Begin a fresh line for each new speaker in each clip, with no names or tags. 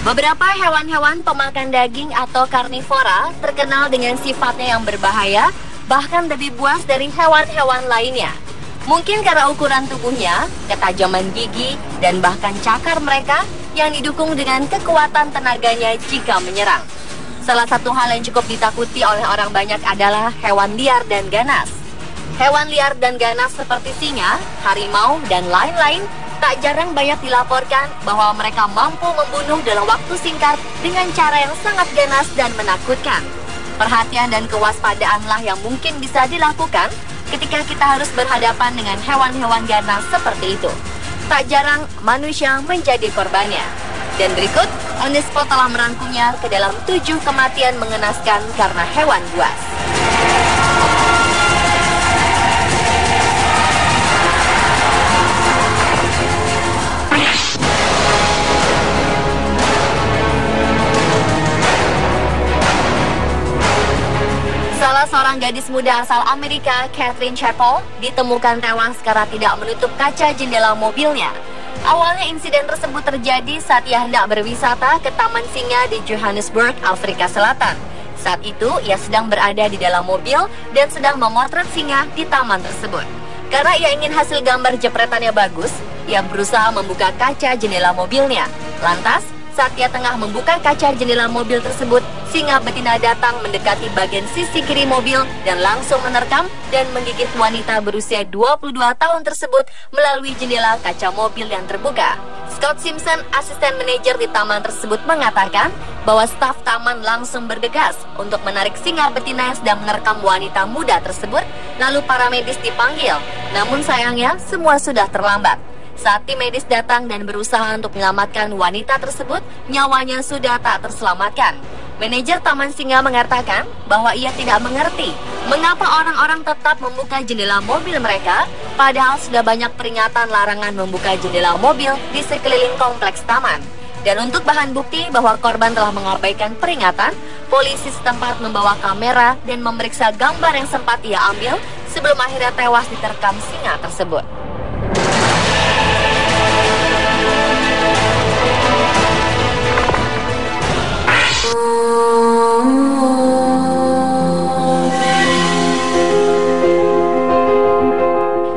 Beberapa hewan-hewan pemakan daging atau karnivora terkenal dengan sifatnya yang berbahaya, bahkan lebih buas dari hewan-hewan lainnya. Mungkin karena ukuran tubuhnya, ketajaman gigi, dan bahkan cakar mereka yang didukung dengan kekuatan tenaganya jika menyerang. Salah satu hal yang cukup ditakuti oleh orang banyak adalah hewan liar dan ganas. Hewan liar dan ganas seperti singa, harimau, dan lain-lain tak jarang banyak dilaporkan bahwa mereka mampu membunuh dalam waktu singkat dengan cara yang sangat ganas dan menakutkan. Perhatian dan kewaspadaanlah yang mungkin bisa dilakukan ketika kita harus berhadapan dengan hewan-hewan ganas seperti itu. Tak jarang manusia menjadi korbannya. Dan berikut, On The Spot telah merangkumnya ke dalam 7 kematian mengenaskan karena hewan buas. Salah seorang gadis muda asal Amerika, Catherine Chapel, ditemukan tewas karena tidak menutup kaca jendela mobilnya. Awalnya insiden tersebut terjadi saat ia hendak berwisata ke Taman Singa di Johannesburg, Afrika Selatan. Saat itu, ia sedang berada di dalam mobil dan sedang memotret singa di taman tersebut. Karena ia ingin hasil gambar jepretannya bagus, ia berusaha membuka kaca jendela mobilnya. Lantas, saat ia tengah membuka kaca jendela mobil tersebut, singa betina datang mendekati bagian sisi kiri mobil dan langsung menerkam dan menggigit wanita berusia 22 tahun tersebut melalui jendela kaca mobil yang terbuka. Scott Simpson, asisten manajer di taman tersebut, mengatakan bahwa staf taman langsung bergegas untuk menarik singa betina yang sedang menerkam wanita muda tersebut, lalu para medis dipanggil. Namun sayangnya, semua sudah terlambat. Saat tim medis datang dan berusaha untuk menyelamatkan wanita tersebut, nyawanya sudah tak terselamatkan. Manajer Taman Singa mengatakan bahwa ia tidak mengerti mengapa orang-orang tetap membuka jendela mobil mereka, padahal sudah banyak peringatan larangan membuka jendela mobil di sekeliling kompleks taman. Dan untuk bahan bukti bahwa korban telah mengabaikan peringatan, polisi setempat membawa kamera dan memeriksa gambar yang sempat ia ambil sebelum akhirnya tewas diterkam singa tersebut.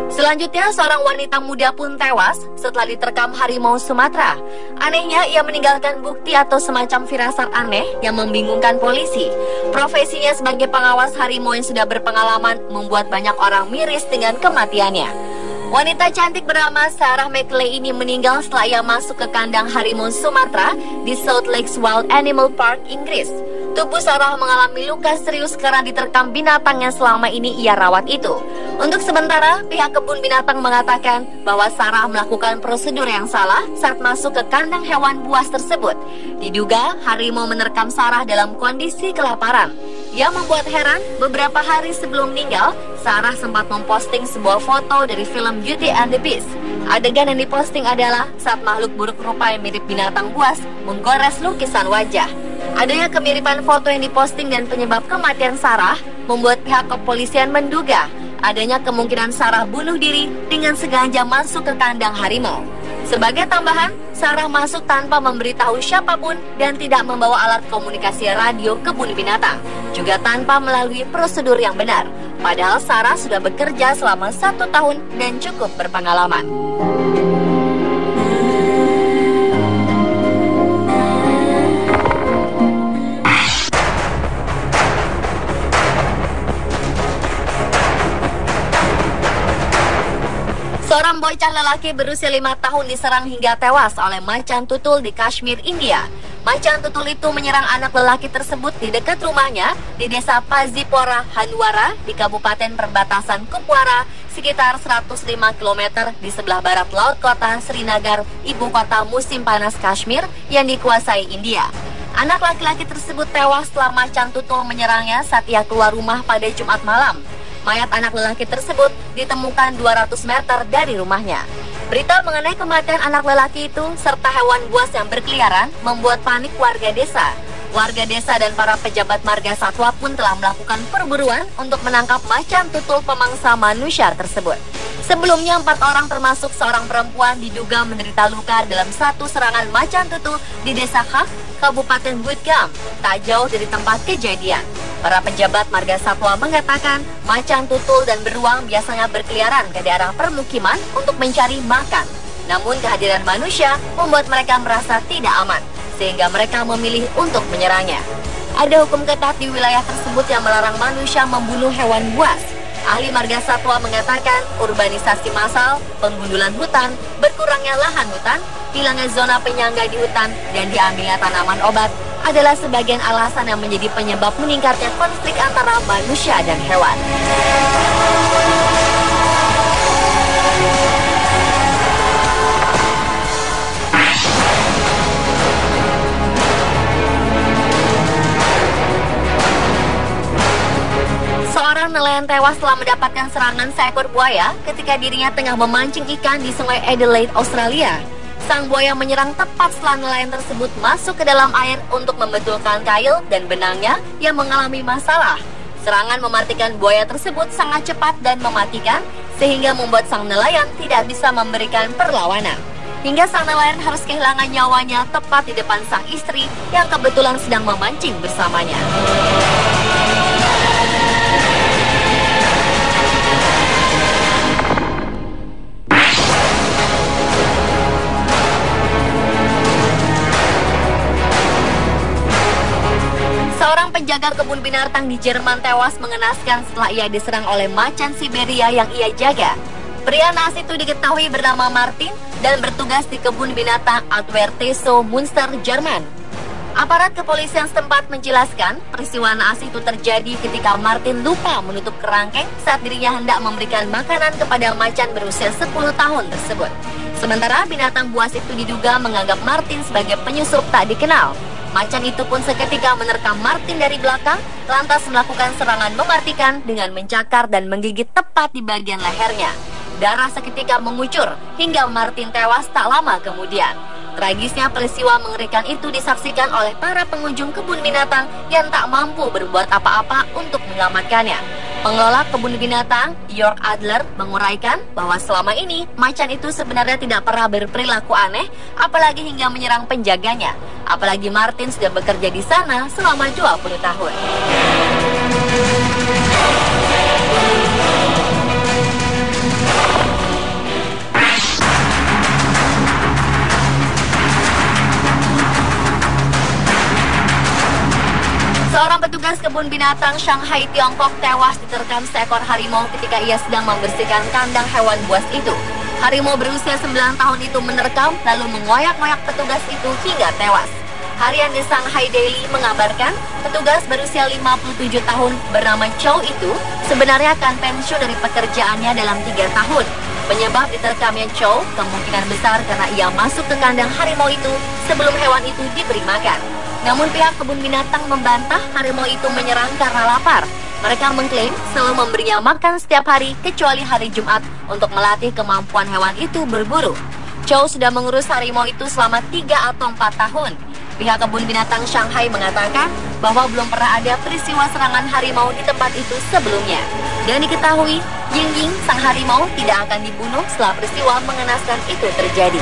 Selanjutnya, seorang wanita muda pun tewas setelah diterkam harimau Sumatera. Anehnya, ia meninggalkan bukti atau semacam firasat aneh yang membingungkan polisi. Profesinya sebagai pengawas harimau yang sudah berpengalaman membuat banyak orang miris dengan kematiannya. Wanita cantik bernama Sarah McLeay ini meninggal setelah ia masuk ke kandang harimau Sumatera di South Lakes Wild Animal Park, Inggris. Tubuh Sarah mengalami luka serius karena diterkam binatang yang selama ini ia rawat itu. Untuk sementara, pihak kebun binatang mengatakan bahwa Sarah melakukan prosedur yang salah saat masuk ke kandang hewan buas tersebut. Diduga harimau menerkam Sarah dalam kondisi kelaparan. Yang membuat heran, beberapa hari sebelum meninggal, Sarah sempat memposting sebuah foto dari film Beauty and the Beast. Adegan yang diposting adalah saat makhluk buruk rupa yang mirip binatang buas menggores lukisan wajah. Adanya kemiripan foto yang diposting dan penyebab kematian Sarah membuat pihak kepolisian menduga adanya kemungkinan Sarah bunuh diri dengan sengaja masuk ke kandang harimau. Sebagai tambahan, Sarah masuk tanpa memberitahu siapapun dan tidak membawa alat komunikasi radio kebun binatang, juga tanpa melalui prosedur yang benar. Padahal Sarah sudah bekerja selama 1 tahun dan cukup berpengalaman. Seorang bocah lelaki berusia 5 tahun diserang hingga tewas oleh macan tutul di Kashmir, India. Macan tutul itu menyerang anak lelaki tersebut di dekat rumahnya di desa Pazipora, Hanwara, di kabupaten perbatasan Kupwara, sekitar 105 km di sebelah barat laut kota Srinagar, ibu kota musim panas Kashmir yang dikuasai India. Anak laki-laki tersebut tewas setelah macan tutul menyerangnya saat ia keluar rumah pada Jumat malam. Mayat anak lelaki tersebut ditemukan 200 meter dari rumahnya. Berita mengenai kematian anak lelaki itu serta hewan buas yang berkeliaran membuat panik warga desa. Warga desa dan para pejabat marga satwa pun telah melakukan perburuan untuk menangkap macan tutul pemangsa manusia tersebut. Sebelumnya 4 orang termasuk seorang perempuan diduga menderita luka dalam satu serangan macan tutul di Desa Khak, Kabupaten Gudgam, tak jauh dari tempat kejadian. Para pejabat marga satwa mengatakan macan tutul dan beruang biasanya berkeliaran ke daerah permukiman untuk mencari makan. Namun kehadiran manusia membuat mereka merasa tidak aman, sehingga mereka memilih untuk menyerangnya. Ada hukum ketat di wilayah tersebut yang melarang manusia membunuh hewan buas. Ahli marga satwa mengatakan urbanisasi massal, penggundulan hutan, berkurangnya lahan hutan, hilangnya zona penyangga di hutan, dan diambilnya tanaman obat adalah sebagian alasan yang menjadi penyebab meningkatnya konflik antara manusia dan hewan. Seorang nelayan tewas setelah mendapatkan serangan seekor buaya ketika dirinya tengah memancing ikan di Sungai Adelaide, Australia. Sang buaya menyerang tepat setelah nelayan tersebut masuk ke dalam air untuk membetulkan kail dan benangnya yang mengalami masalah. Serangan mematikan buaya tersebut sangat cepat dan mematikan, sehingga membuat sang nelayan tidak bisa memberikan perlawanan. Hingga sang nelayan harus kehilangan nyawanya tepat di depan sang istri yang kebetulan sedang memancing bersamanya. Seorang penjaga kebun binatang di Jerman tewas mengenaskan setelah ia diserang oleh macan Siberia yang ia jaga. Pria naas itu diketahui bernama Martin dan bertugas di kebun binatang Adverteso, Münster, Jerman. Aparat kepolisian setempat menjelaskan peristiwa naas itu terjadi ketika Martin lupa menutup kerangkeng saat dirinya hendak memberikan makanan kepada macan berusia 10 tahun tersebut. Sementara binatang buas itu diduga menganggap Martin sebagai penyusup tak dikenal. Macan itu pun seketika menerkam Martin dari belakang, lantas melakukan serangan mematikan dengan mencakar dan menggigit tepat di bagian lehernya. Darah seketika mengucur hingga Martin tewas tak lama kemudian. Tragisnya peristiwa mengerikan itu disaksikan oleh para pengunjung kebun binatang yang tak mampu berbuat apa-apa untuk menyelamatkannya. Pengelola kebun binatang, Jörg Adler, menguraikan bahwa selama ini macan itu sebenarnya tidak pernah berperilaku aneh, apalagi hingga menyerang penjaganya. Apalagi Martin sudah bekerja di sana selama 20 tahun. Seorang petugas kebun binatang Shanghai, Tiongkok tewas diterkam seekor harimau ketika ia sedang membersihkan kandang hewan buas itu. Harimau berusia 9 tahun itu menerkam lalu mengoyak-ngoyak petugas itu hingga tewas. Harian di Shanghai Daily mengabarkan petugas berusia 57 tahun bernama Chow itu sebenarnya akan pensiun dari pekerjaannya dalam 3 tahun. Penyebab diterkamnya Chow kemungkinan besar karena ia masuk ke kandang harimau itu sebelum hewan itu diberi makan. Namun pihak kebun binatang membantah harimau itu menyerang karena lapar. Mereka mengklaim selalu memberinya makan setiap hari kecuali hari Jumat untuk melatih kemampuan hewan itu berburu. Chow sudah mengurus harimau itu selama 3 atau 4 tahun. Pihak kebun binatang Shanghai mengatakan bahwa belum pernah ada peristiwa serangan harimau di tempat itu sebelumnya. Dan diketahui, Ying Ying, sang harimau, tidak akan dibunuh setelah peristiwa mengenaskan itu terjadi.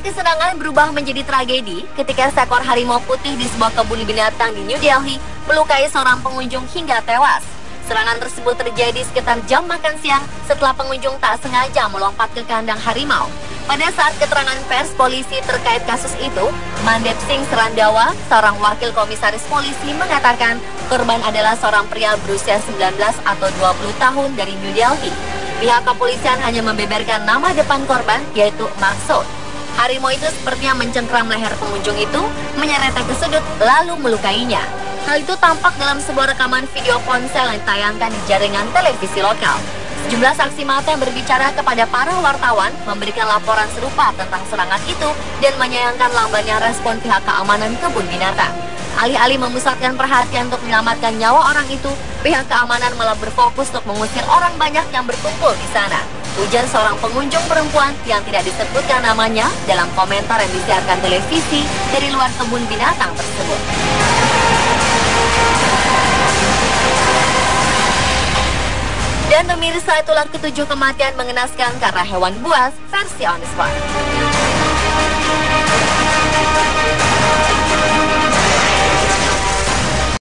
Kesenangan berubah menjadi tragedi ketika seekor harimau putih di sebuah kebun binatang di New Delhi melukai seorang pengunjung hingga tewas. Serangan tersebut terjadi sekitar jam makan siang setelah pengunjung tak sengaja melompat ke kandang harimau. Pada saat keterangan pers polisi terkait kasus itu, Mandep Singh Serandawa, seorang wakil komisaris polisi, mengatakan korban adalah seorang pria berusia 19 atau 20 tahun dari New Delhi. Pihak kepolisian hanya membeberkan nama depan korban, yaitu Maksud. Harimau itu sepertinya mencengkram leher pengunjung itu, menyeretnya ke sudut, lalu melukainya. Hal itu tampak dalam sebuah rekaman video ponsel yang ditayangkan di jaringan televisi lokal. Sejumlah saksi mata yang berbicara kepada para wartawan memberikan laporan serupa tentang serangan itu dan menyayangkan lambannya respon pihak keamanan kebun binatang. Alih-alih memusatkan perhatian untuk menyelamatkan nyawa orang itu, pihak keamanan malah berfokus untuk mengusir orang banyak yang berkumpul di sana. ujar seorang pengunjung perempuan yang tidak disebutkan namanya dalam komentar yang disiarkan televisi dari luar kebun binatang tersebut. Dan pemirsa, itulah ketujuh kematian mengenaskan karena hewan buas versi On The Spot.